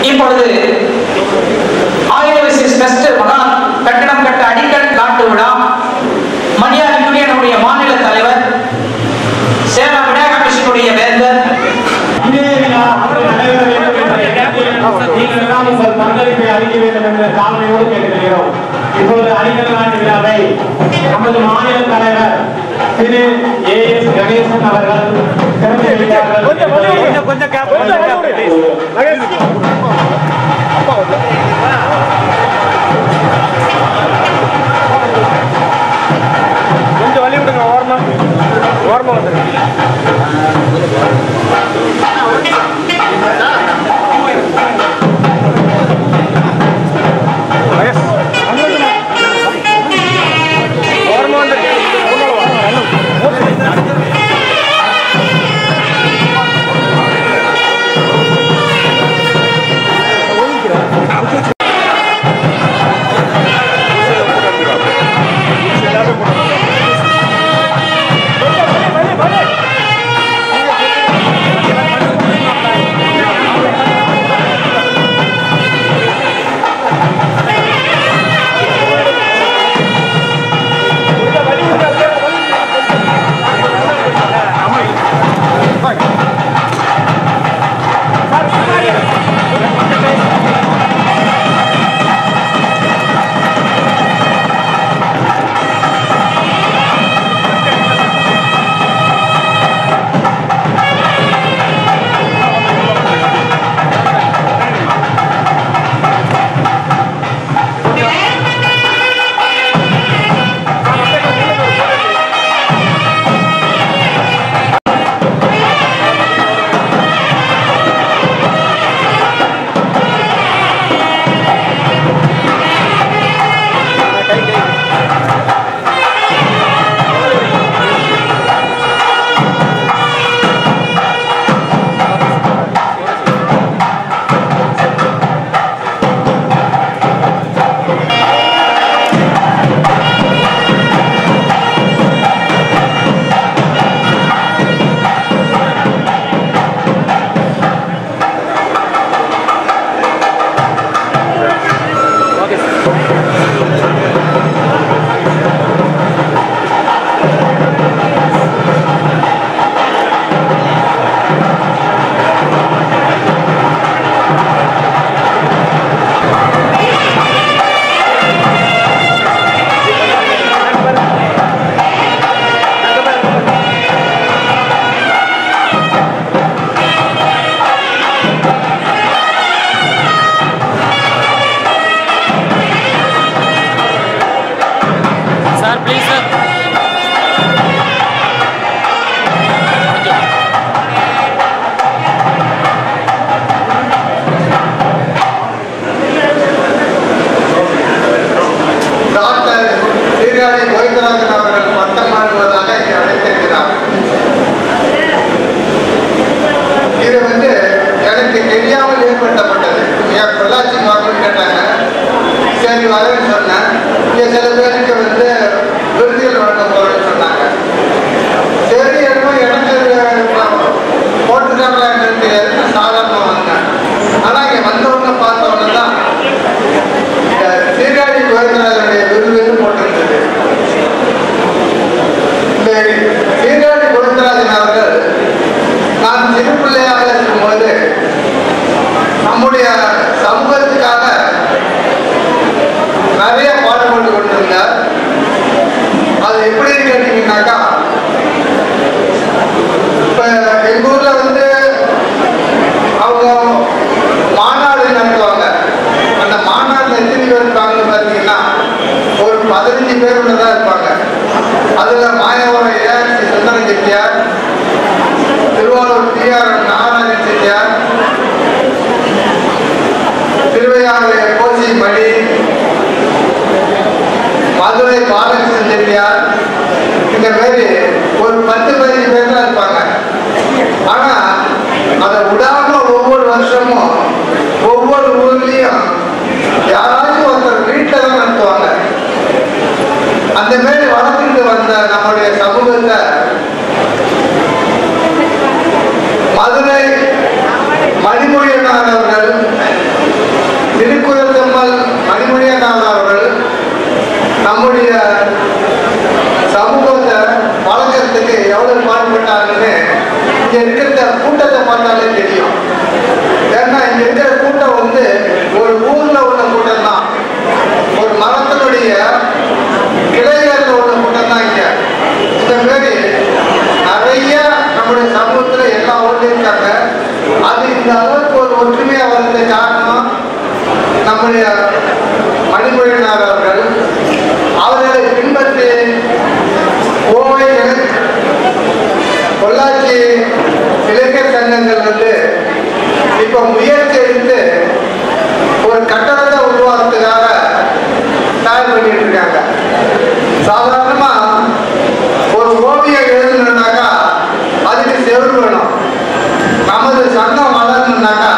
இப்பொழுது ஆயிரவிசிஸ் பெஸ்ட் மகான் கட்டணம் கட்ட அடிக்கல் நாட்டு விழா மரியாதைக்குரிய நம்முடைய மாநில தலைவர் சேலம் விநாயக மிஷனுடைய வேந்தர் பங்களிப்பை அறிக்க வேண்டும் என்ற தாழ்மையோடு கேட்டுக்கொள்கிறோம். இப்பொழுது அடிக்கல் நாட்டு விழாவை நமது மாநில தலைவர் திரு ஏஎஸ் கணேசன் அவர்கள் திறந்து வைத்தார்கள். கொஞ்சம் வழி விடுங்க. ஓரமா வந்துருங்க. மதுரை மணிமொழியனார் அவர்கள் நம்முடைய மணிமொழியினார் அவர்கள் அவர்களை பின்பற்றி கோவை பொள்ளாச்சி இளைஞர் சங்கங்கள் இப்ப முயற்சி எடுத்து ஒரு கட்டடத்தை உருவாக்குறதுக்காக தயார் பண்ணிட்டு இருக்காங்க. சாதாரணமா ஒரு ஓவியம் எழுதணும்னாக்கா அதுக்கு செவுரு வேணும். நமது சங்கம் வளரணும்னாக்கா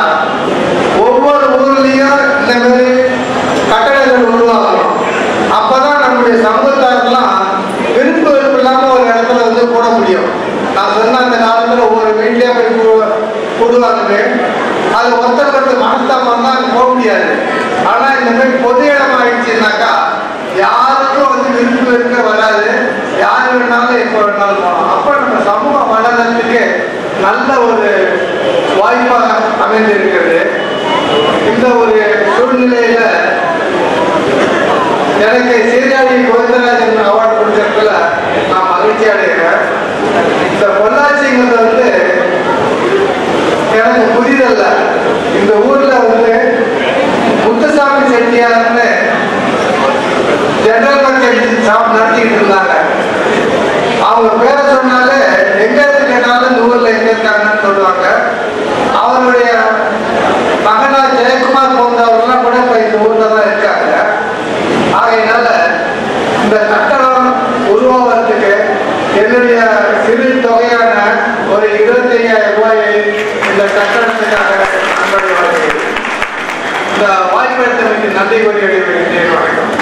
ஒவ்வொரு ஊர்லயும் இந்த மாதிரி கட்டடங்கள் உருவாகணும். அப்பதான் நம்முடைய சமூகத்தாரெல்லாம் விருப்பு வெறுப்பு இல்லாம ஒரு இடத்துல போட முடியும். நான் சொன்ன அந்த காலத்துல ஒவ்வொரு வீட்லயே போய் கூடுவாங்க. அது ஒருத்தருக்கு மனஸ்தாபம் தான் போக முடியாது. ஆனா இந்த மாதிரி பொது இடம் ஆயிடுச்சுன்னாக்கா யாருக்கும் விருப்பு வெறுக்க வராது. யார் வேணாலும் எப்போ வேணாலும் போகலாம். அப்ப நம்ம சமூகம் வளர்றதுக்கு நல்ல ஒரு வாய்ப்பாக அமைந்திருக்கிறது. இந்த ஒரு சூழ்நிலையில எனக்கு சீர்காழி கோவிந்தராஜன் அவார்டு கொடுத்ததுல நான் மகிழ்ச்சி அடைகிறேன். இந்த பொள்ளாச்சிங்கிறது எனக்கு புரிதல்ல. இந்த ஊர்ல முத்துசாமி செட்டியார்னு ஜெனரல் மார்க்கெட் ஷாப் நடத்திட்டு இருந்தாங்க. அவங்க பேரை சொன்னாலே எங்க கேட்டாலும் இந்த ஊர்ல எங்க இருக்காங்கன்னு சொல்லுவாங்க. அவருடைய மகனா ஜெயக்குமார் போன்றவர்கள்லாம் கூட இப்ப இந்த ஊர்ல தான் இருக்காங்க. ஆகையினால இந்த கட்டணம் உருவாவதுக்கு என்னுடைய சிறு தொகையான ஒரு 25,000 ரூபாயை இந்த கட்டணத்துக்காக இந்த வாய்ப்பளித்தமைக்கு நன்றி கூறி விடைபெறுகிறேன். வணக்கம்.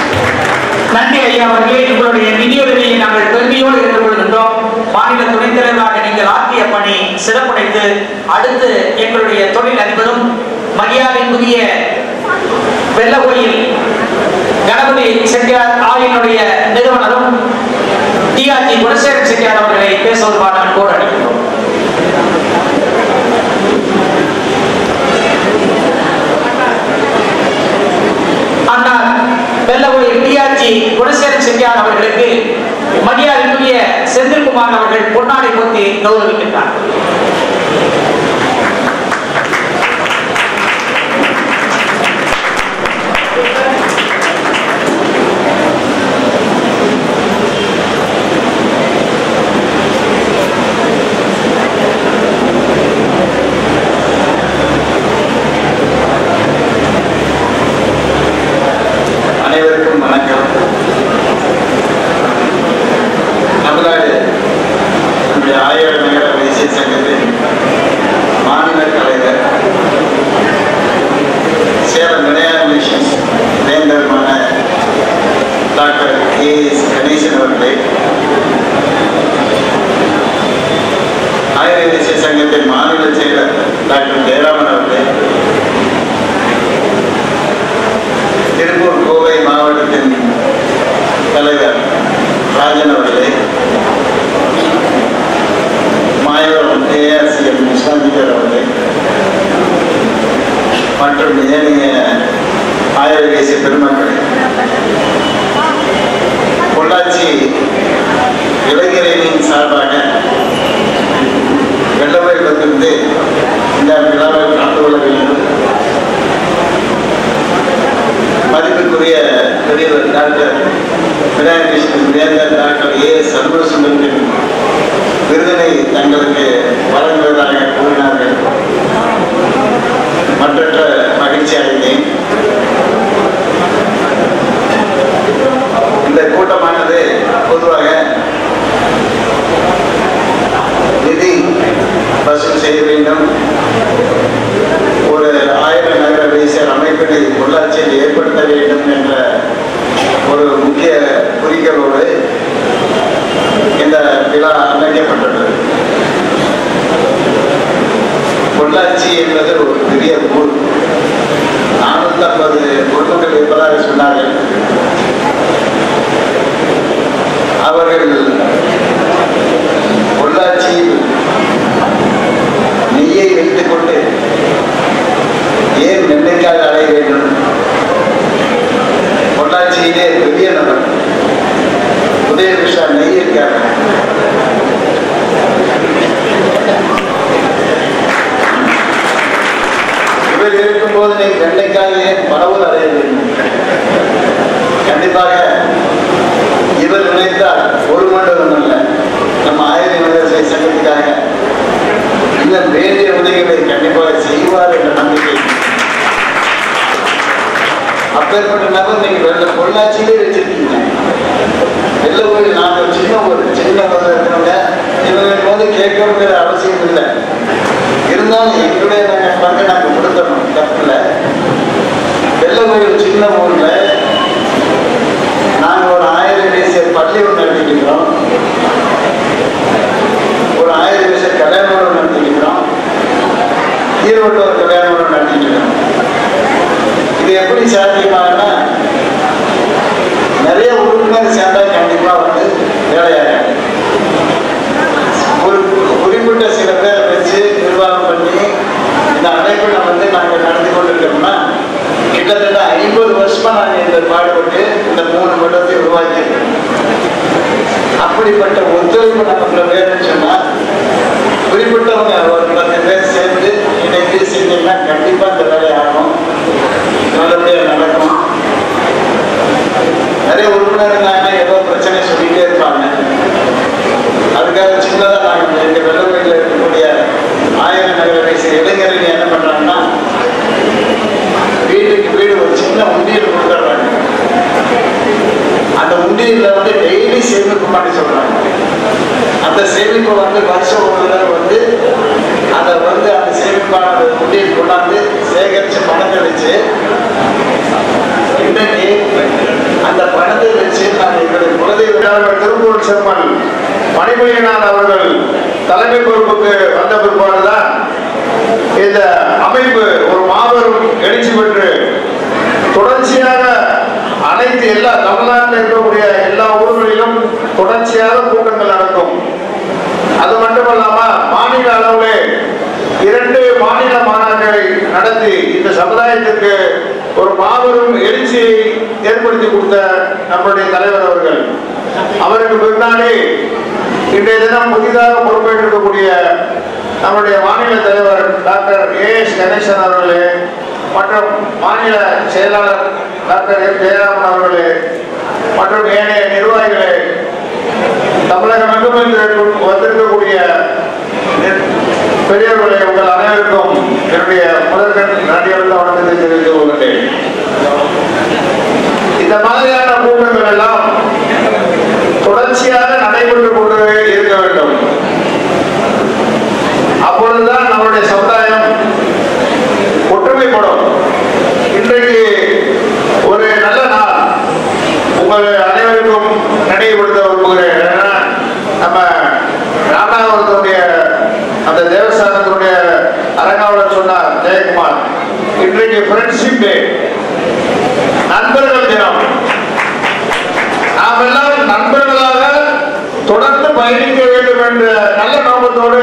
நன்றி ஐயா அவர்களே. உங்களுடைய நிதியுதவியை நாங்கள் பெருமையோடு எதிர்கொள்கின்றோம். மாநில துணைத் தலைவராக நீங்கள் ஆற்றிய பணி சிறப்புடைத்து அடுத்து எங்களுடைய தொழில் அதிபரும் மரியாதைக்குரிய வெள்ளகோயில் கணபதி செட்டியார் ஆவியினுடைய நிறுவனரும் டிஆர்ஜி குணசேகரன் செட்டியார் அவர்களை பேசுவதற்கான அன்போடு அளிக்கின்றோம். ஆனால் வெள்ளகோயில் டிஆர்ஜி குணசேகரன் செட்டியார் அவர்களுக்கு மரியாதைக்குரிய செந்தில்குமார் அவர்கள் பொன்னாடை போத்தி கௌரவிக்கின்றார். அனைவருக்கும் வணக்கம். தமிழ்நாடு நம்முடைய ஆயிரம் நகர வைசிய சங்கத்தின் மாநில தலைவர் சேலம் விநாயகர் மிஷன்ஸ் வேந்தருமான டாக்டர் ஏஎஸ் கணேசன் அவர்களே, ஆயிரம் வைசிய சங்கத்தின் மாநில செயலர் டாக்டர் ஜெயராமன் அவர்களே, திருப்பூர் கோவை மாவட்டத்தின் தலைவர் ராஜன் அவர்களே, மாயவரம் ஏஆர்சிஎம் விஸ்வாமிகர் அவர்களே மற்றும் ஏனைய ஆயிர தேசிய பெருமக்களே, பொள்ளாச்சி இளைஞரணியின் சார்பாக வெள்ளவரில் வந்திருந்து இந்த விழாவில் கலந்து கொள்ள வேண்டும். மதிப்புக்குரிய பெரியவர் டாக்டர் விநாயகர் மிஷன் வேந்தர் டாக்டர் ஏஎஸ் சண்முகசுந்தரத்தின் விருதினை தங்களுக்கு வழங்குவதாக கூறினார்கள். மற்றற்ற மகிழ்ச்சி அடைந்தேன். இந்த கூட்டமானது பொதுவாக நிதி வசூல் செய்ய வேண்டும், ஒரு ஆயிரம் நகர வைசியர் அமைப்பினை பொள்ளாச்சியில் ஏற்படுத்த வேண்டும் என்ற ஒரு முக்கிய குறிக்கோளோடு இந்த விழா அமைக்கப்பட்டுள்ளது. பொள்ளாச்சி என்பது ஒரு பெரிய ஊர். 450 குடும்பங்கள் இருப்பதாக சொன்னார்கள். அவர்கள் பொள்ளாச்சியில் நெய்யை வைத்துக் கொண்டு ஏன் நெல்லைக்காக அடைய வேண்டும்? பொள்ளாச்சியிலே பெரிய நபர் உதயகிருஷ்ணா நெய் இருக்கார். இவர் இருக்கும்போது நீங்க வெள்ளைக்காயே பரவல் அடைய வேண்டும். கண்டிப்பாக இவர் நினைத்தால் ஒரு மண்டலம் அல்ல, நம்ம ஆயிரம் விவசாய சங்கத்துக்காக இன்னும் வேண்டிய உதவிகளை கண்டிப்பாக செய்வார் என்ற நம்பிக்கை. அப்பேற்பட்ட நபர் நீங்க வெள்ள பொள்ளாச்சியிலே வச்சிருக்கீங்க. வெள்ள ஊர் நாங்கள் சின்ன இருக்கிறவங்க இவங்களுக்கு வந்து கேட்கணுங்கிற அவசியம் இல்லை. இருந்தாலும் எங்களுடைய நாங்கள் பங்கு நாங்கள் கொடுத்தோம், தப்புல. வெள்ள ஊர் சின்ன ஊர்ல நாங்கள் ஒரு 1000 பேசிய பள்ளி ஒன்று நடத்திக்கிறோம், ஒரு 1000 பேசிய கல்யாணம் நடத்திக்கிறோம், ஈரோட்டில் ஒரு கல்யாணம் நடத்திக்கிறோம். இது எப்படி சாத்தியமாகனா நிறைய உறுப்பினர் சேர்ந்தா கண்டிப்பா வந்து வேலையாக ஒரு குறிப்பிட்ட சில பேரை வச்சு நிர்வாகம் பண்ணி இந்த அமைப்பில் வந்து நாங்கள் நடத்தி கொண்டிருக்கோம்னா கிட்டத்தட்ட 50 வருஷமா நாங்கள் இந்த பாடுபட்டு இந்த 3 மண்டலத்தை உருவாக்கியிருக்கோம். அப்படிப்பட்ட ஒத்துழைப்பு நமக்குள்ள வேணும்னு சொன்னா குறிப்பிட்டவங்க ஒரு 10 பேர் சேர்ந்து இணைந்து செஞ்சீங்கன்னா கண்டிப்பா இந்த வேலை ஆகும், நல்லபடியாக நடக்கும். நிறைய உறுப்பினர் இருந்தாங்கன்னா ஏதோ பிரச்சனை சொல்லிட்டே இருப்பாங்க. அதுக்காக சின்னதாக நாங்கள் எங்க வெள்ளவெளியில் இருக்கக்கூடிய 1000 நகர வயசு இளைஞர்கள் என்ன பண்றாங்கன்னா வீட்டுக்கு வீடு ஒரு சின்ன உண்டியல் கொடுத்துட்றாங்க. அந்த உண்டியல்ல வந்து டெய்லி சேமிப்பு பண்ணி சொல்றாங்க. அந்த சேமிப்பை வந்து வருஷம் ஒரு தடவை வந்து அதை வந்து அந்த சேமிப்பான உண்டியல் கொண்டாந்து சேகரிச்சு பணத்தை வச்சு இன்னைக்கு அந்த பணத்தை வச்சு நான் எங்களுடைய குலதெய்வ திருப்பூர் செம்மன் மணிமொழியனார் அவர்கள் தலைமை பொறுப்புக்கு வந்த பிற்பாடுதான் இந்த அமைப்பு ஒரு மாபெரும் எழுச்சி பெற்று தொடர்ச்சியாக அனைத்து எல்லா தமிழ்நாட்டில் இருக்கக்கூடிய எல்லா ஊர்களிலும் தொடர்ச்சியாக கூட்டங்கள் நடக்கும். அது மட்டுமல்லாம மாநில அளவிலே 2 மாநில மாநாடுகளை நடத்தி இந்த சமுதாயத்திற்கு ஒரு மாபெரும் எழுச்சியை ஏற்படுத்தி கொடுத்த நம்முடைய தலைவர் அவர்கள். அவருக்கு பின்னாடி இன்றைய தினம் புதிதாக பொறுப்பேற்றிருக்கக்கூடிய நம்முடைய மாநில தலைவர் டாக்டர் AS கணேசன் அவர்களே மற்றும் மாநில செயலாளர் டாக்டர் M ஜெயராமன் அவர்களே மற்றும் ஏனைய நிர்வாகிகளே, தமிழகம் எங்கும் வந்திருக்கக்கூடிய பெரியவர்களை உங்கள் அனைவருக்கும் என்னுடைய முதற்கண் நன்றியுள்ள வணக்கத்தை தெரிவித்துக் கொள்கிறேன். இந்த மாதிரியான கூட்டங்கள் எல்லாம் தொடர்ச்சியாக நடைபெற்றுக் கொண்டு இருக்க வேண்டும். அப்பொழுதுதான் நம்முடைய சமுதாயம் ஒற்றுமைப்படும். இன்றைக்கு ஒரு நல்ல நாள் உங்கள் அனைவருக்கும் நினைவுபடுத்த விரும்புகிறேன். நம்ம ராமநாதபுரத்துடைய அந்த தேவஸ்தானத்தினுடைய அரங்காவலர் சொன்னார் ஜெயக்குமார், இன்றைக்கு ஃப்ரெண்ட்ஷிப் டே, நண்பர்கள் தினம். நாம் எல்லாம் நண்பர்களாக தொடர்ந்து பயணிக்க வேண்டும் என்ற நல்ல நோக்கத்தோடு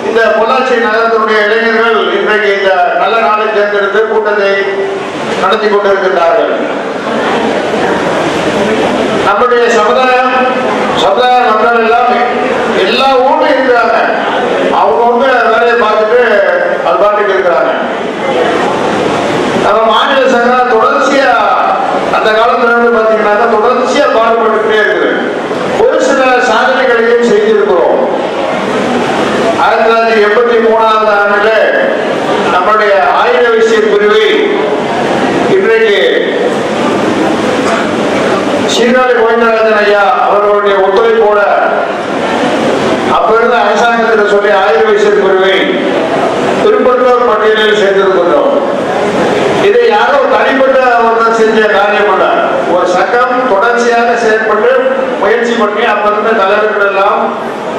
இந்த பொள்ளாச்சி நகரத்தினுடைய இளைஞர்கள் இன்றைக்கு இந்த நல்ல நாளை தேர்ந்தெடுத்து கூட்டத்தை நடத்தி கொண்டிருக்கின்றார்கள். நம்முடைய சமுதாய மக்கள் எல்லாம் எல்லா ஊர்லையும் இருக்கிறாங்க. அவங்க வேலையை பார்த்துட்டு அது பாட்டுக்கு இருக்கிறாங்க. நம்ம மாநில சங்கம் தொடர்ச்சியா அந்த காலத்துல இருந்து பாத்தீங்கன்னா தொடர்ச்சியா பாடுபட்டுட்டே இருக்குது. ஒரு சில சாதனைகளையும் செய்திருக்கிறோம். 1983ஆம் ஆண்டுல நம்முடைய ஆயுத விஷய பிரிவை இன்றைக்கு சீர்காழி கோவிந்தராஜன் ஐயா அவர்களுடைய ஒத்துழைப்போட அப்ப இருந்த அரசாங்கத்தில் சொல்லி ஆயுத விஷய பிரிவை திருப்பத்தூர் பட்டியலில் சேர்ந்திருக்கின்றோம். இதை யாரோ தனிப்பட்ட ஒருத்தர் செஞ்ச காரியம் அல்ல. ஒரு சங்கம் தொடர்ச்சியாக செயல்பட்டு முயற்சி பண்ணி அப்ப இருந்த தலைவர்கள் எல்லாம்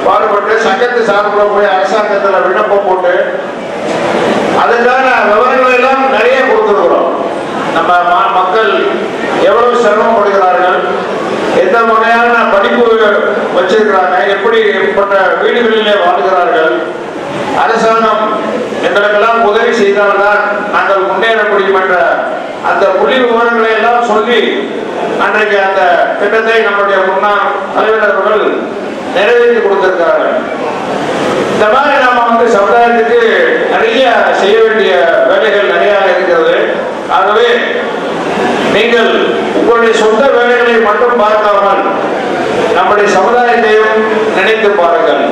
பாடுபட்டு சங்கத்தை சார்பில் போய் அரசாங்கத்தில் விண்ணப்பம் போட்டு அதுக்கான விவரங்கள் எல்லாம் நிறைய கொடுத்துருக்கிறோம். நம்ம மக்கள் எவ்வளவு சிரமப்படுகிறார்கள், எந்த வகையான படிப்பு வச்சிருக்கிறாங்க, எப்படிப்பட்ட வீடுகளிலே வாழ்கிறார்கள், அரசாங்கம் எங்களுக்கெல்லாம் உதவி செய்தால்தான் நாங்கள் முன்னேற முடியும் என்ற அந்த புள்ளி விவரங்களை எல்லாம் சொல்லி அன்றைக்கு அந்த திட்டத்தை நம்முடைய முன்னாள் தலைவர்கள் நிறைவேற்றி கொடுத்திருக்கிறார்கள். இந்த மாதிரி நாம சமுதாயத்துக்கு நிறைய செய்ய வேண்டிய வேலைகள் நிறைய ஆகவே நீங்கள் உங்களுடைய சொந்த வேலைகளை மட்டும் பார்க்காமல் நம்முடைய சமுதாயத்தையும் நினைத்து பாருங்கள்.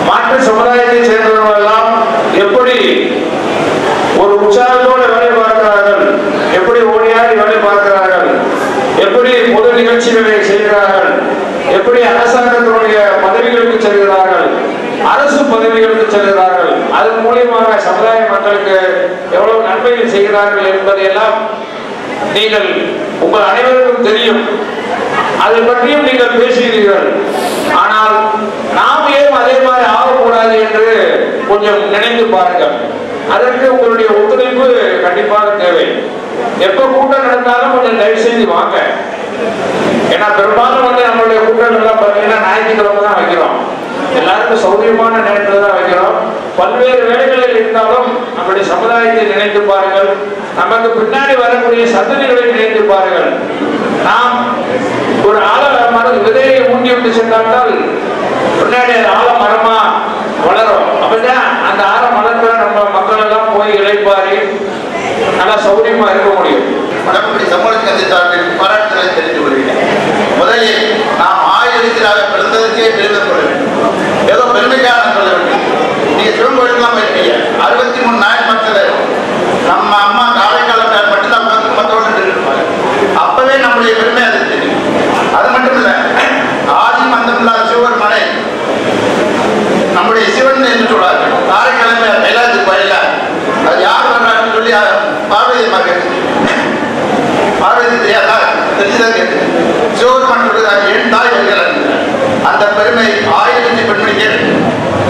மாற்று சமுதாயத்தை சேர்ந்தவர்கள் எல்லாம் எப்படி ஒரு உற்சாகத்தோடு வேலை பார்க்கிறார்கள், எப்படி ஓடியாடி வேலை பார்க்கிறார்கள், எப்படி பொது நிகழ்ச்சிகளை செய்கிறார்கள், எப்படி அரசாங்கத்தினுடைய பதவிகளுக்கு செல்கிறார்கள், அரசு பதவிகளுக்கு செல்கிறார்கள், அதன் மூலியமாக சமுதாய மக்களுக்கு எவ்வளவு நன்மைகள் செய்கிறார்கள் என்பதையெல்லாம் நீங்கள் உங்கள் அனைவருக்கும் தெரியும். அதை பற்றியும் நீங்கள் பேசுகிறீர்கள். ஆனால் நாம் ஏன் அதே மாதிரி ஆகக்கூடாது என்று கொஞ்சம் நினைத்து பாருங்கள். அதற்கு உங்களுடைய ஒத்துழைப்பு கண்டிப்பாக தேவை. எப்ப கூட்டம் நடந்தாலும் கொஞ்சம் தயவு செய்து வாங்க. ஏன்னா பெரும்பாலும் நம்மளுடைய கூட்டங்கள் எல்லாம் பார்த்தீங்கன்னா ஞாயிற்றுக்கிழமை தான் வைக்கிறோம். எல்லாருக்கும் சௌகரியமான நேரத்தில் தான் வைக்கிறோம். பல்வேறு வேலைகளில் இருந்தாலும் நம்முடைய சமுதாயத்தை நினைத்து பாருங்கள். நமக்கு பின்னாடி வரக்கூடிய சந்ததிகளை நினைத்து பாருங்கள். நாம் ஒரு ஆலமரம் விதையை ஊண்டி விட்டு சென்றால் பின்னாடி ஆலமரமா வளரும். அப்படிதான் அந்த ஆலமரத்துல நம்ம மக்கள் எல்லாம் போய் இழைப்பாரி நல்லா சௌகரியமா இருக்க முடியும். வடக்குடி சமூக கட்சித்தார்கள் பாராட்டுகளை தெரிந்து கொள்கிறேன். முதலில் நாம் ஆயுதத்திலாக பிறந்ததற்கே பெருமை கொள்ள வேண்டும். ஏதோ பெருமைக்காக சொல்ல வேண்டும். நீங்க சிவங்கோயிலுக்கெல்லாம் போயிருக்கீங்க. 63 நாள் மக்கள் நம்ம அம்மா காலைக்காலம் மட்டும்தான் மற்றவர்கள் இருப்பாங்க. அப்பவே நம்முடைய பெருமை அது தெரியும். அது மட்டும் இல்ல, ஆதியும் அந்தமில்லாத சிவன் மலை நம்முடைய சிவன் என்று சொல்றார்கள். காரைக்கிழமை கைலாசத்துக்கு வரையில அது யார் வர்றாங்கன்னு சொல்லி பார்வதி பார்வதி தெரியாதா தெரிஞ்சுதான் கேட்டு சிவபெருமான் சொல்றாரு, என் தாய் வருகிறார். அந்த பெருமை 1000 பெண்மணிக்கு.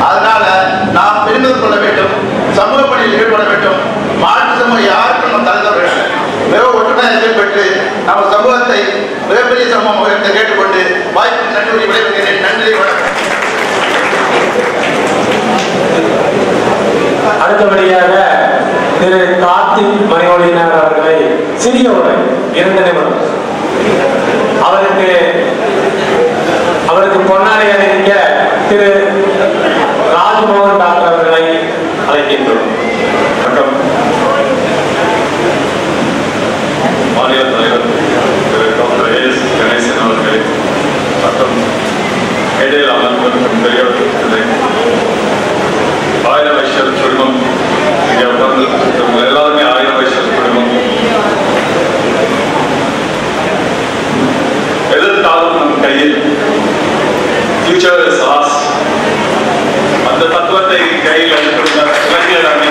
அதனால நாம் பெருமை கொள்ள வேண்டும், சமூக பணியில் ஈடுபட வேண்டும். மாற்று சமூகம் யாருக்கும் நம்ம தகுந்த வேண்டும். மிக ஒற்றுமையாக பெற்று நம்ம சமூகத்தை மிகப்பெரிய சமூகத்தை கேட்டுக்கொண்டு வாய்ப்பு நன்றி விளைவிக்கிறேன். நன்றி, வணக்கம். அடுத்தபடியாக திரு கார்த்திக் மணிமொழியினர் அவர்களை சிறிய உரை 2 நிமிடம் அவருக்கு பொன்னாடை அணிவிக்க திரு ராஜ்மோகன் டாக்டர் அவர்களை அழைக்கின்றோம். வணக்கம். மாநில தலைவர் திரு டாக்டர் A.S. கணேசன் அவர்கள் மற்றும் இடையில் அமர்ந்திருக்கும் பெரியவர்கள், ஆயிர வைஷ்யர் குடும்பம், இங்கே உட்கார்ந்து எல்லாருமே ஆயிர வைஷ்யர் குடும்பம். எதிர்காலம் நம் கையில், ஃபியூச்சர் இஸ் ஆர்ஸ். அந்த தத்துவத்தை கையில் எடுத்துள்ள இளைஞர் அணி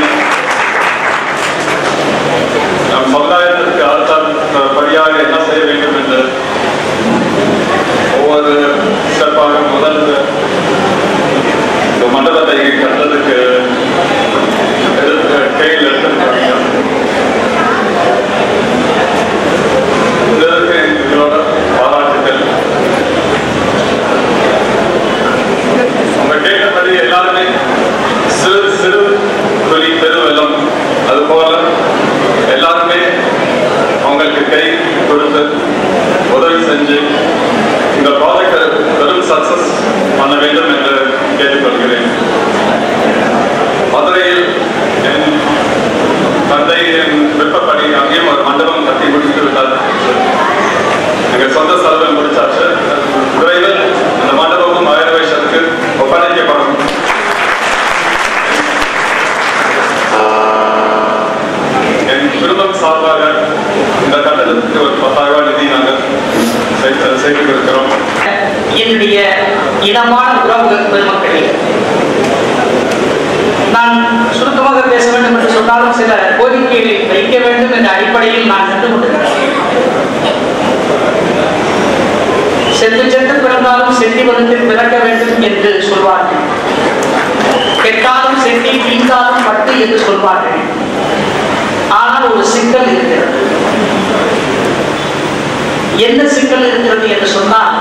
நம் சமுதாயத்திற்கு அடுத்த படியாக என்ன செய்ய வேண்டும் என்று ஒவ்வொரு சிறப்பாக முதல் இந்த மண்டபத்தை கட்டதுக்கு கையில் எடுத்திருக்கிறாங்க. இதற்கு எங்களோட பாராட்டுகள். உங்க கேட்டபடி எல்லாருமே சிறு சிறு துளி பெருவெல்லம், அதுபோல எல்லாருமே அவங்களுக்கு கை கொடுத்து உதவி செஞ்சு இந்த ப்ராஜெக்டை பெரும் சக்சஸ் பண்ண வேண்டும் என்று கேட்டுக்கொள்கிறேன். மதுரையில் என் தந்தையின் விருப்பப்படி அங்கேயும் ஒரு மண்டபம் கட்டி முடித்து விட்டார். எங்கள் சொந்த செலவில் முடிச்சாச்சு. விரைவில் அந்த மண்டபமும் ஆயிர வயசுக்கு ஒப்படைக்கப்படும். என் குடும்பம் சார்பாக இந்த கட்டணத்துக்கு ஒரு 10,000 ரூபாய் நிதி நாங்கள் செய்து கொடுக்கிறோம். என்னுடைய இனமான உறவுகள் பெருமக்களே, நான் சுருக்கமாக பேச வேண்டும் என்று சொன்னாலும் சில கோரிக்கைகளை வைக்க வேண்டும் என்ற அடிப்படையில் நான் சென்று கொண்டிருக்கிறேன். செத்து சென்று பிறந்தாலும் செட்டி வனத்தில் பிறக்க வேண்டும் என்று சொல்வார்கள். கெட்டாலும் செட்டி, வீழ்ந்தாலும் பட்டு என்று சொல்வார்கள். ஆனால் ஒரு சிக்கல் இருக்கிறது. என்ன சிக்கல் இருக்கிறது என்று சொன்னால்,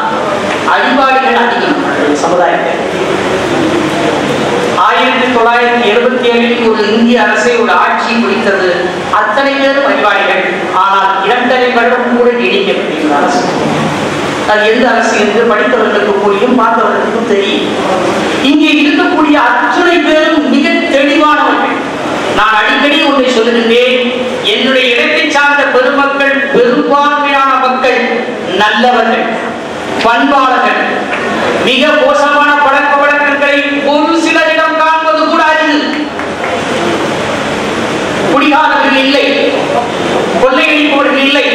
அடிபாடுகள் அதிகம் சமுதாயத்தில். 1977 ஒரு இந்திய அரசை ஒரு ஆட்சி பிடித்தது. அத்தனை பேரும் அறிவாளிகள். ஆனால் 2.5 வருடம் கூட நீடிக்கக்கூடிய அரசு. அது எந்த அரசு என்று படித்தவர்களுக்கு புரியும், பார்த்தவர்களுக்கும் தெரியும். இங்கே இருக்கக்கூடிய அத்தனை பேரும் மிக தெளிவானவர்கள். நான் அடிக்கடி ஒன்றை சொல்லுகின்றேன், என்னுடைய நல்லவர்கள், பண்பாளர்கள், மிக மோசமான பழக்க வழக்கங்களை ஒரு சிலரிடம் காண்பது கூட அரிது. குடிகாரர்கள் இல்லை, கொள்ளையடிப்பவர்கள் இல்லை,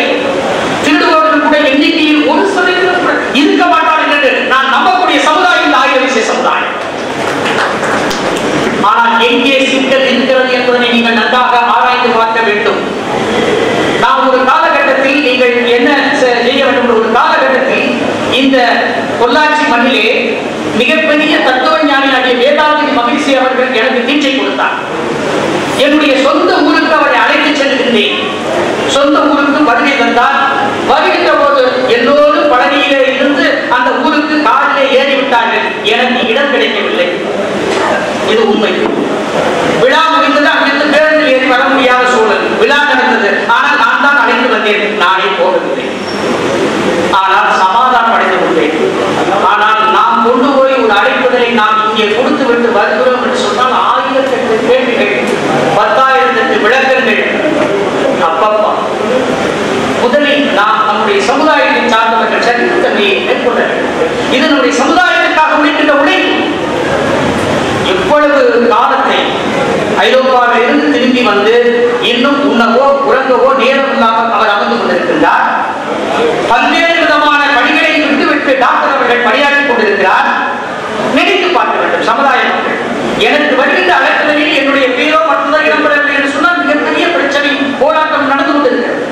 திருடுபவர்கள் கூட எண்ணிக்கையில் ஒரு சதவீதம் கூட இருக்க மாட்டார்கள் என்று நான் நம்பக்கூடிய சமுதாயம் இந்த ஆயுத விசேஷ சமுதாயம். ஆனால் எங்கே சிக்கல் இருக்கிறது என்பதனை நீங்கள் நன்றாக ஆராய்ந்து பார்க்க வேண்டும். நாம் ஒரு காலகட்டத்தில் நீங்கள் என்ன செய்ய வேண்டும்? ஒரு காலகட்டத்தில் இந்த பொள்ளாச்சி மண்ணிலே மிகப்பெரிய தத்துவ ஞானியாகிய வேதாந்தி மகிழ்ச்சி அவர்கள் எனக்கு தீட்சை கொடுத்தார். என்னுடைய சொந்த ஊருக்கு அவரை அழைத்து செல்கின்றேன். சொந்த ஊருக்கு வருகை தந்தார். வருகின்ற போது எல்லோரும் பழனியிலே இருந்து அந்த ஊருக்கு காரிலே ஏறிவிட்டார்கள். எனக்கு இடம் கிடைக்கவில்லை. இது உண்மை. விழா முடிந்தது. அங்கிருந்து பேருந்தில் ஏறி வர முடியாத சூழல். விழா நடந்தது. ஆனால் நான் தான் அழைத்து வந்தேன். நானே போகவில்லை. ஆனால் சமாதானம் அடைந்து கொண்டேன். ஆனால் நாம் கொண்டு போய் ஒரு அழைப்புதலை நாம் இங்கே கொடுத்து விட்டு வருகிறோம் என்று சொன்னால் 1008 கேள்விகள், 10,008 விளக்கங்கள். அப்பப்பா, முதலில் நாம் நம்முடைய சமுதாயத்தை சார்ந்தவர்கள் சரித்தன்மையை மேற்கொள்ள வேண்டும். இது நம்முடைய சமுதாயத்திற்காக உழைக்கின்ற உழைப்பு. எவ்வளவு காலத்தை ஐரோப்பாவில் இருந்து திரும்பி வந்து இன்னும் உண்ணவோ உறங்கவோ நேரம் இல்லாமல் அவர் அமர்ந்து கொண்டிருக்கின்றார். பல்வேறு விதமான பணிகளை விட்டுவிட்டு டாக்டர் அவர்கள் பணியாற்றிக் கொண்டிருக்கிறார். நினைத்து பார்க்க வேண்டும் சமுதாய மக்கள். எனக்கு வருகின்ற அழைப்புகளில் என்னுடைய பேரோ மட்டும்தான் இடம்பெறவில்லை என்று சொன்னால் மிகப்பெரிய பிரச்சனை, போராட்டம் நடந்து கொண்டிருக்கிறது.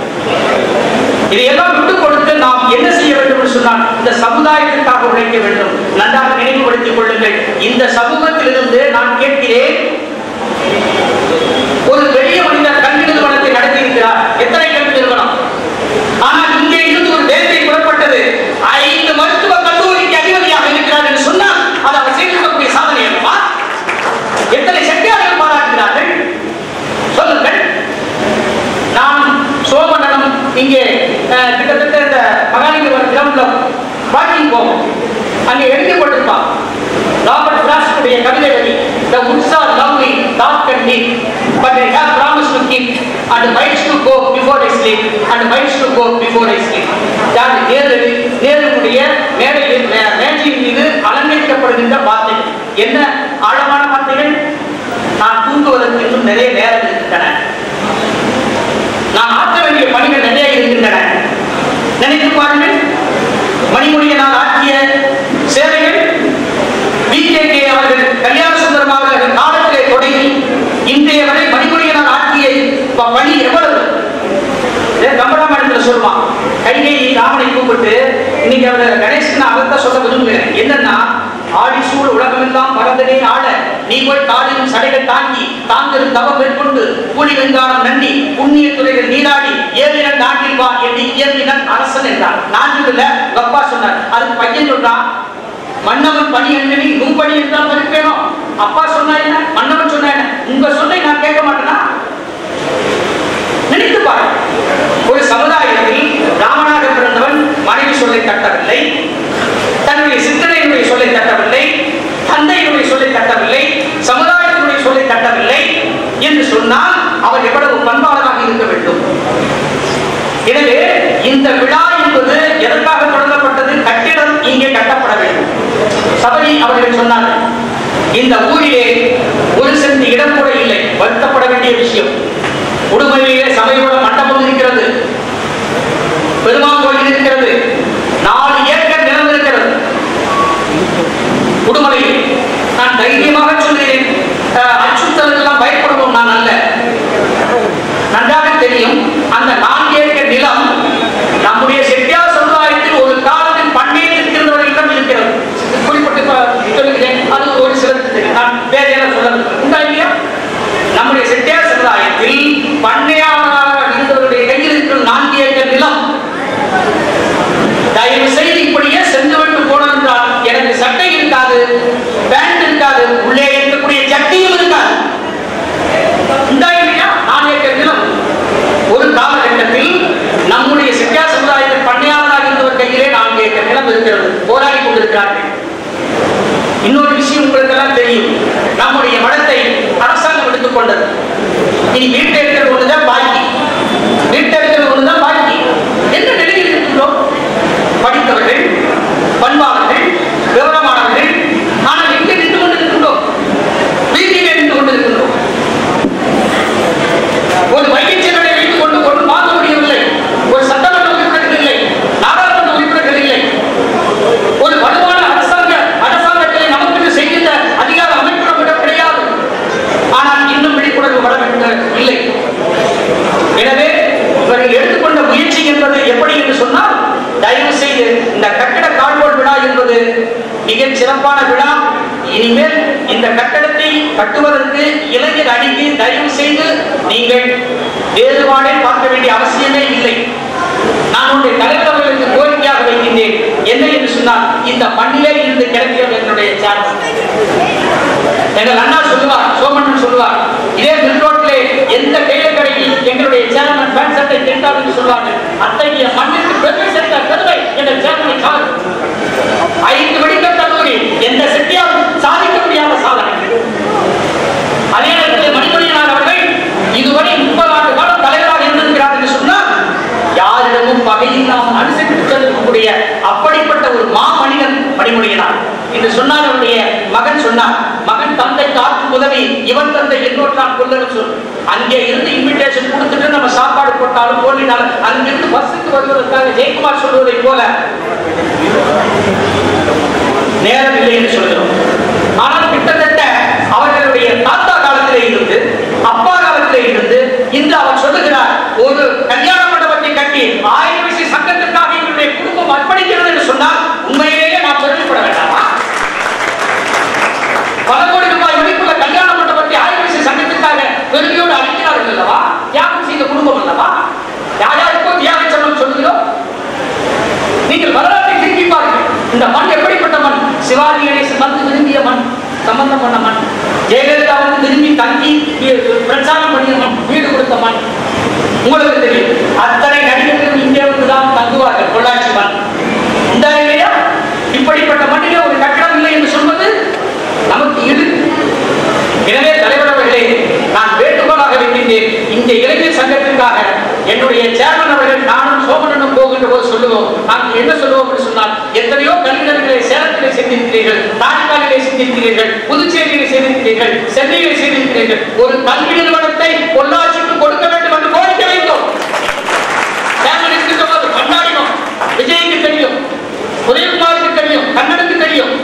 இதையெல்லாம் விட்டுக் கொடுத்து நாம் என்ன செய்ய வேண்டும் என்று சொன்னால் இந்த சமுதாயத்திற்காக உழைக்க வேண்டும். நன்றாக நினைவுபடுத்திக் கொள்ளுங்கள். இந்த சமூகத்திலிருந்து நான் கேட்கிறேன், ஒரு பெரிய மனிதர் கல்வி நிறுவனத்தை நடத்தி இருக்கிறார். எத்தனை கல்வி நிறுவனம்? ஆனால் இங்கே இருந்து ஒரு தேசத்தை புறப்பட்டது 5 மருத்துவ கல்லூரிக்கு அதிபதியாக இருக்கிறார் என்று சொன்னால் அது அவர் செய்திருக்கக்கூடிய சாதனை அல்லவா? எத்தனை செட்டியார்கள் பாராட்டுகிறார்கள் சொல்லுங்கள். நான் சோமனனம் இங்கே கிட்டத்தட்ட இந்த மகாலிங்கபுரம் கிரவுண்ட்ல வாக்கிங் போவோம். அங்கே எழுதப்பட்டிருப்பான் ராபர்ட் ஃப்ராஸ்டுடைய கவிதை வரி, the woods are lovely, dark and deep, but I have promised to keep and miles to go before I sleep and miles to go before I sleep. தான் நேருடைய மேஜையின் மீது அலங்கரிக்கப்படுகின்ற வார்த்தைகள். என்ன ஆழமான வார்த்தைகள்! நான் தூங்குவதற்கு இன்னும் நிறைய நேரம் இருக்கின்றன. நான் ஆற்ற வேண்டிய பணிகள் நிறைய இருக்கின்றன. நினைத்து பாருங்கள். மணிமொழியனால் ஆற்றிய சேவைகள், BKK அவர்கள் கல்யாண சுந்தரம் அவர்கள் காலத்திலே தொடங்கி இன்றைய வரை மணிமொழியனால் ஆற்றிய பணி எவ்வளவு? கம்பராமாயணத்தில் சொல்லுவான், கைகை ராமனை கூப்பிட்டு, இன்னைக்கு அவர் கணேசன் அதைத்தான் சொல்ல விரும்புகிறேன். என்னன்னா, ஆடிசூழ் உலகமெல்லாம் பரந்தனே ஆள நீ போய் காலிலும் சடைகள் தாங்கி தாங்களும் தவம் மேற்கொண்டு கூலி வெங்காரம் நன்றி புண்ணிய துறைகள் நீராடி 7 நாட்டில் வா என்று இயற்கைதான் அரசன் என்றார். நான் சொல்லல, அப்பா சொன்னார். அதுக்கு பையன் சொல்றான், மன்னவன் பணி என்னவி நும்பணி என்றால் மறுப்பேனோ. அப்பா சொன்னா என்ன, மன்னவன் சொன்ன என்ன, உங்க சொல்லை நான் கேட்க மாட்டேனா? நினைத்து பாரு. ஒரு சமுதாயத்தில் ராமனாக பிறந்தவன் மனைவி சொல்லை தட்டவில்லை, தன்னுடைய சித்தனையினுடைய சொல்லை தட்டவில்லை, தந்தையினுடைய சொல்லை தட்டவில்லை, சமுதாயத்தினுடைய சொல்லை தட்டவில்லை என்று சொன்னால் அவர் எவ்வளவு பண்பாளராக இருக்க வேண்டும். எனவே இந்த விழா என்பது எதற்காக தொடங்கப்பட்டது? கட்டிடம் இங்கே கட்டப்பட வேண்டும். சபரி அவர்கள் சொன்னார்கள், இந்த ஊரிலே 1 சென்ட் இடம் கூட இல்லை. வருத்தப்பட வேண்டிய விஷயம். உடுமலையிலே சபையோட மண்டபம் இருக்கிறது, பெருமாள் கோயில் இருக்கிறது, 4 ஏக்கர் நிலம் இருக்கிறது உடுமலையில். நான் தைரியமாக சொல்கிறேன், அச்சுறுத்தலுக்கெல்லாம் பயப்படுவோம் நான் அல்ல. நன்றாக தெரியும், அந்த 4 ஏக்கர் நிலம் நம்முடைய செட்டியார் சமுதாயத்தில் ஒரு காலத்தில் பண்ணையத்தில் இருந்தவர்களிடம் இருக்கிறது. குறிப்பிட்டு சொல்லுகிறேன், அது ஒரு சிலருக்கு தெரியும். நான் வேற என்ன சொல்ல உண்டா இல்லையா? நம்முடைய செட்டியார் சமுதாயத்தில் பண்ணையாளராக இருந்தவருடைய கையில் இருக்கிற 4 ஏக்கர் நிலம். தயவு செய்து இப்படியே சென்று விட்டு போனோம் என்றால் எனக்கு சட்டை இருக்காது, பேண்ட் இருக்காது, உள்ளே இருக்கக்கூடிய சட்டியும் இருக்காது. உண்டா இல்லையா? 4 ஏக்கர் நிலம். ஒரு காலகட்டத்தில் நம்முடைய செட்டியார் சமுதாயத்தில் பண்ணையாளராக இருந்தவர் கையிலே 4 ஏக்கர் நிலம் இருக்கிறது. போராடி கொண்டிருக்கிறார்கள். இன்னொரு விஷயம் உங்களுக்கு எல்லாம் தெரியும், நம்முடைய மடத்தை அரசாங்கம் எடுத்துக் கொண்டது. இனி வீட்டை இருக்கிற ஒண்ணுதான் பாக்கி, வீட்டை இருக்கிற ஒண்ணுதான் பாக்கி. என்ன நிலையில் இருக்கின்றோம்? சிறப்பான விழா. இனிமேல் இந்த கட்டடத்தை கட்டுவதற்கு இளைஞர் அணிக்கு தயவு செய்து நீங்கள் வேறுபாடே பார்க்க வேண்டிய அவசியமே இல்லை. நான் உங்களுடைய தலைவர் அவர்களுக்கு கோரிக்கையாக வைக்கின்றேன். என்ன என்று சொன்னால், இந்த மண்ணிலே இருந்து கிடைக்கிறது என்னுடைய சேர்மன். எங்கள் அண்ணா சொல்லுவார், சோமன் சொல்லுவார், இதே மில் ரோட்டிலே எந்த டெய்லர் கடையில் எங்களுடைய சேர்மன் பேண்ட் சட்டை கேட்டார் என்று சொல்வார்கள். அத்தகைய மண்ணிற்கு பெருமை சேர்த்த பெருமை எங்கள் சேர்மனை சார். 5 மெடிக்கல் கல்லூரி எந்த செட்டியாரும் சாதிக்க முடியாத சாதனை. அதே நேரத்தில் மணிமணியனார் அவர்கள் இதுவரை 30 ஆண்டு காலம் தலைவராக இருந்திருக்கிறார் என்று சொன்னால், யாரிடமும் பகையில்லாமல் அனுசரித்து செல்லக்கூடிய அப்படிப்பட்ட ஒரு மாமனிதன் மணிமணியனார் என்று சொன்னார். அவருடைய மகன் சொன்னார், மகன் தந்தைக்கு ஆற்றும் உதவி இவன் தந்தை என்னோட்டான் கொள்ளன்னு சொல்லு. அங்கே இருந்து இன்விடேஷன் கொடுத்துட்டு நம்ம சாப்பாடு போட்டாலும் போலினாலும் அங்கிருந்து பஸ்ஸுக்கு வருவதற்காக ஜெயக்குமார் சொல்வதை போல நேரம் இல்லை என்று சொல்கிறோம். ஆனால் கிட்டத்தட்ட அவர்களுடைய தாத்தா காலத்திலே இருந்து அப்பா காலத்திலே இருந்து இன்று அவர் சொல்லுகிறார், ஒரு கல்யாண மண்டபத்தை கட்டி 1000 வயசு சங்கத்திற்காக எங்களுடைய குடும்பம் அர்ப்பணிக்கிறது என்று சொன்னால் உண்மையிலேயே நாம் பெருமைப்பட வேண்டாமா? பல கோடி ரூபாய் மதிப்புள்ள கல்யாண மண்டபத்தை 1000 வயசு சங்கத்திற்காக பெருமையோடு அளிக்கிறார்கள் அல்லவா? தியாகம் செய்த குடும்பம் அல்லவா? யாருக்கோ தியாகம் சொல்லும் சொல்லுகிறோம். நீங்கள் வரலாற்றை திருப்பி பாருங்கள். இந்த மண் எப்படிப்பட்ட மண்? சிவாஜி கணேசன் வந்து விரும்பிய மண், சம்பந்தம் பண்ண மண். ஜெயலலிதா வந்து விரும்பி தங்கி பிரச்சாரம் பண்ணிய மண், வீடு கொடுத்த மண். உங்களுக்கு தெரியும், அத்தனை நடிகர்களும் இங்கே வந்துதான் தங்குவார்கள். பொள்ளாச்சி மண் உண்டா இல்லையா? இப்படிப்பட்ட மண்ணிலே ஒரு கட்டடம் இல்லை என்று சொல்வது நமக்கு இது. எனவே தலைவர் அவர்களே, நான் வேண்டுகோளாக வைக்கின்றேன், இந்த இளைஞர் சங்கத்திற்காக என்னுடைய சேர்மன் அவர்கள் நானும் சோமனனும் போகின்ற போது சொல்லுவோம். நாங்கள் என்ன சொல்லுவோம் என்று சொன்னால், எத்தனையோ கல்விகளை சேலத்திலே செய்திருக்கிறீர்கள், தாய்க்காலிலே செய்திருக்கிறீர்கள், புதுச்சேரியிலே செய்திருக்கிறீர்கள், சென்னையிலே செய்திருக்கிறீர்கள். ஒரு கல்வி நிறுவனத்தை பொள்ளாச்சிக்கு கொடுக்க வேண்டும் என்று கோரிக்கை வைத்தோம். சேர்மனுக்கு சொன்னது கொண்டாடினோம். விஜய்க்கு தெரியும், உதயகுமாருக்கு தெரியும், கண்ணனுக்கு தெரியும்.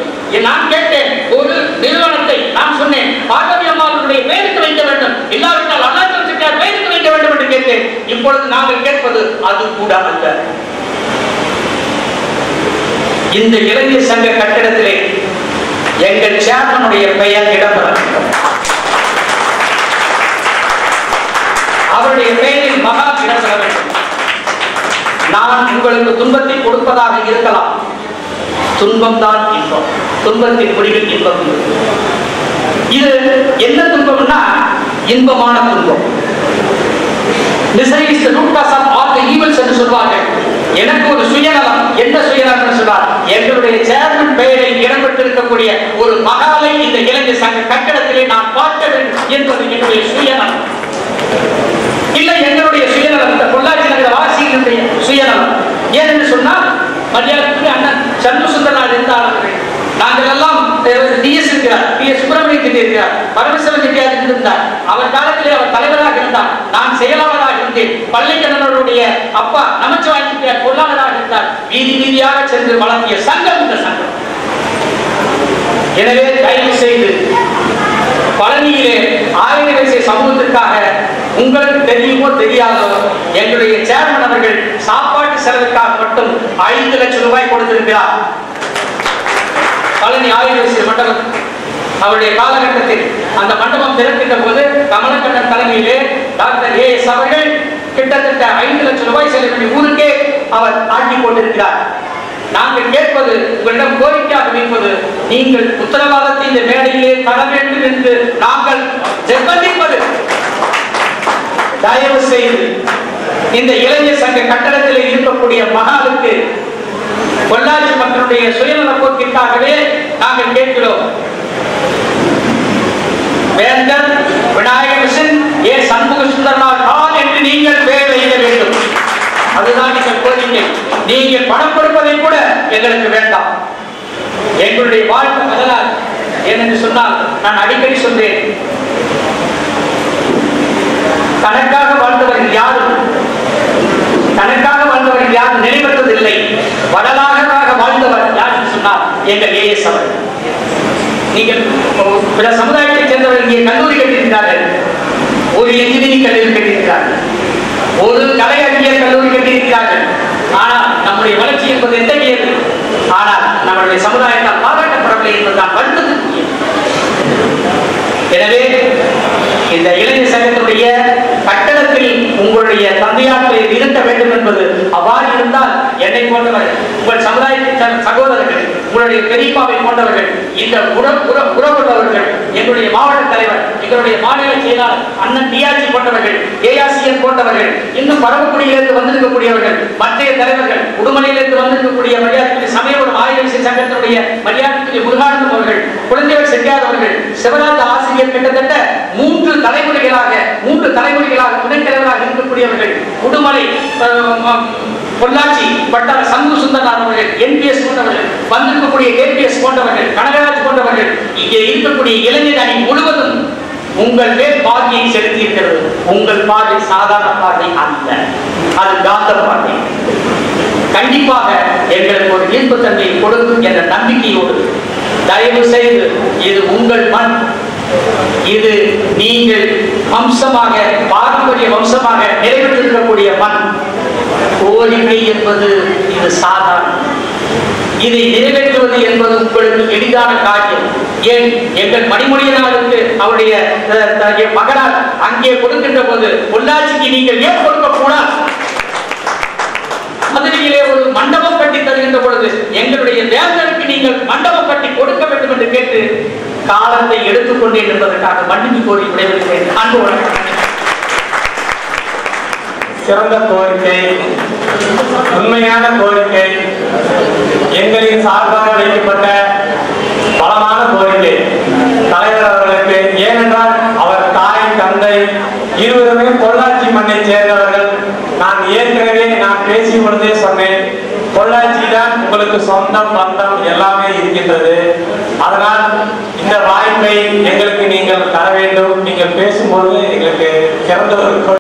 நான் கேட்டேன், ஒரு நிறுவனத்தை நான் சொன்னேன், பார்வதி அம்மாவுடைய பெயருக்கு வைக்க வேண்டும், இல்லாவிட்டால் அண்ணாதுரை செட்டியார் பெயருக்கு வைக்க வேண்டும் என்று கேட்டேன். இப்பொழுது நாங்கள் கேட்பது அது கூட அல்ல. இந்த இளைஞர் சங்க கட்டிடத்திலே எங்கள் சேர்மனுடைய பெயர் இடம்பெற வேண்டும். அவருடைய பெயரில் மகா இடம்பெற வேண்டும். நான் உங்களுக்கு துன்பத்தை கொடுப்பதாக இருக்கலாம், துன்பம் தான் இன்பம், துன்பத்தின் முடிவில் இன்பம். இது என்ன துன்பம்னா இன்பமான துன்பம். Misery is the root cause of all the evils என்று சொல்வார்கள். எனக்கு ஒரு சுயநலம், என்ன சுயநலம் சொன்னார், எங்களுடைய சேர்மன் பெயரில் இடம்பெற்றிருக்கக்கூடிய ஒரு மகாலை இந்த இளைஞர் சங்க கட்டடத்திலே நான் பார்க்க வேண்டும் என்பது என்னுடைய சுயநலம். இல்லை, எங்களுடைய சுயநலம், இந்த பொள்ளாச்சி நகர வாசிகளுடைய சுயநலம். ஏனென்று சொன்னால், மரியாதைக்குரிய அண்ணன் சண்முகசுந்தரனார் இருந்தார்கள். நாங்கள் எல்லாம் டிஎஸ் இருக்கிறார், டிஎஸ் சுப்பிரமணியன் செட்டி இருக்கிறார், பரமேஸ்வரன் செட்டியார் இருந்தார். அவர் காலத்திலே அவர் தலைவராக இருந்தார், நான் செயலாளராக இருந்தேன். பள்ளிக்கண்ணனுடைய அப்பா நமச்சிவாய செட்டியார் பொருளாளராக இருந்தார். வீதி வீதியாக சென்று வளர்த்திய சங்கம் இந்த சங்கம். எனவே தயவு செய்து பழனியிலே 1000 வயசு சமூகத்திற்காக உங்களுக்கு தெரியுமோ தெரியாதோ, எங்களுடைய சேர்மன் அவர்கள் சாப்பாட்டு செலவுக்காக மட்டும் 5 லட்சம் ரூபாய் கொடுத்திருக்கிறார். பழனி 1000 வயசு மண்டபம் அவருடைய காலகட்டத்தில் அந்த மண்டபம் திறக்கின்ற போது கமலக்கண்ணன் தலைமையிலே டாக்டர் AS அவர்கள் கிட்டத்தட்ட 5 லட்சம் ரூபாய் செலவு ஊருக்கே அவர் ஆக்கி கொண்டிருக்கிறார். நாங்கள் கேட்பது, உங்களிடம் கோரிக்கையாக வைப்பது, நீங்கள் உத்தரவாதத்தை இந்த மேடையிலே தர வேண்டும் என்று நாங்கள் நிர்பந்திப்பது. தயவு செய்து இந்த இளைஞர் சங்க கட்டடத்தில் இருக்கக்கூடிய மகாலுக்கு பொள்ளாச்சி மக்களுடைய சுயநல போக்கிற்காகவே நாங்கள் கேட்கிறோம். வேந்தர் விநாயக மிஷன் சண்முக சுந்தரனார் கால் என்று நீங்கள் பேர் வைக்க வேண்டும். அதுதான் நீங்கள் கோரிக்கை. நீங்கள் பணம் கொடுப்பதை கூட எங்களுக்கு வேண்டாம். எங்களுடைய வாழ்க்கை வரலாறு ஏனென்று சொன்னால், நான் அடிக்கடி சொல்றேன், தனக்காக வாழ்ந்தவர்கள் யாரும் நினைவற்றதில்லை. வரலாறாக வாழ்ந்தவர் யார் என்று சொன்னால் எங்கள் AS அவர்கள். நீங்கள் பிற சமுதாயத்தை சேர்ந்தவர்கள் இங்கே கல்லூரி கட்டியிருக்கிறார்கள், ஒரு இன்ஜினியரிங் கல்லூரி கட்டியிருக்கிறார்கள், ஒரு கலை அறிவியல் கல்லூரி கட்டியிருக்கிறார்கள். ஆனால் நம்முடைய வளர்ச்சி என்பது எத்தகையது? ஆனால் நம்முடைய சமுதாயத்தால் பாராட்டப்படவில்லை என்பதுதான் வருத்தத்துக்குரிய. எனவே இந்த இளைஞர் சங்கத்தினுடைய கட்டடத்தில் உங்களுடைய தந்தையார்களை இருக்க வேண்டும் என்பது அவ்வாறு இருந்தால் என்னை போன்றவர்கள், உங்கள் சமுதாயத்தின் சகோதரர்கள், உங்களுடைய பெரியப்பாவை போன்றவர்கள், இந்த உறவுள்ளவர்கள், எங்களுடைய மாவட்ட தலைவர், எங்களுடைய மாநில செயலாளர் அண்ணன் டிஆர்ஜி போன்றவர்கள், ஏஆர்சிஎன் போன்றவர்கள், இன்னும் பரவக்குடியிலிருந்து வந்திருக்கக்கூடியவர்கள், மற்றைய தலைவர்கள், உடுமலையிலிருந்து வந்திருக்கக்கூடிய மரியாதைக்குரிய சமயபுரம் ஆயுர்வேத சங்கத்தினுடைய மரியாதைக்குரிய முருகானந்தம் அவர்கள், குழந்தைகள் செட்டியார் அவர்கள், சிவராஜ் ஆசிரியர் கிட்டத்தட்ட 3 தலைமுறைகளாக துணைத் தலைவராக இருக்கக்கூடியவர்கள், உடுமலை பொள்ளாச்சி பட்டார சந்து சுந்தரனார் அவர்கள், என்பிஎஸ் போன்றவர்கள், வந்திருக்கக்கூடிய கேபிஎஸ் போன்றவர்கள், கனகராஜ் போன்றவர்கள், இங்கே இருக்கக்கூடிய இளைஞர் அணி முழுவதும் உங்கள் மேல் பார்வையை செலுத்தி இருக்கிறது. உங்கள் பார்வை சாதாரண பார்வை அல்ல, அது காந்த பார்வை. கண்டிப்பாக எங்களுக்கு ஒரு ஈர்ப்புத்தன்மையை கொடுக்கும் என்ற நம்பிக்கையோடு தயவு செய்து இது உங்கள் மண், இது நீங்கள் வம்சமாக பாரம்பரிய வம்சமாக நிறைவேற்றிருக்கக்கூடிய மண். கோரிக்கை என்பது இது சாதாரண, இதை நிறைவேற்றுவது என்பது உங்களுக்கு எளிதான காரியம். ஏன் எங்கள் மணிமொழியனாருக்கு அவருடைய மகனார் அங்கே கொடுக்கின்ற போது பொள்ளாச்சிக்கு நீங்கள் ஏன் கொடுக்க கூடாது? மதுரையிலே ஒரு மண்டபம் கட்டி தருகின்ற பொழுது எங்களுடைய வேந்தருக்கு நீங்கள் மண்டபம் கட்டி கொடுக்க வேண்டும் என்று கேட்டு காலத்தை எடுத்துக்கொண்டேன் என்பதற்காக மன்னிப்பு கோரி விடைபெறுகிறேன். அன்பு வணக்கம். சிறந்த கோரிக்கை, உண்மையான கோரிக்கை, எங்களின் சார்பாக வைக்கப்பட்ட பலமான கோரிக்கை தலைவர் அவர்களுக்கு. ஏனென்றால் அவர் தாய் தந்தை இருவருமே பொள்ளாச்சி மண்ணை சேர்ந்தவர்கள். நான் ஏற்கனவே பேசிய பொழுதே சொன்னேன், பொள்ளாச்சி தான் உங்களுக்கு சொந்தம் பந்தம் எல்லாமே இருக்கின்றது. அதனால் இந்த வாய்ப்பை எங்களுக்கு நீங்கள் தர வேண்டும். நீங்கள் பேசும்போது எங்களுக்கு சிறந்த ஒரு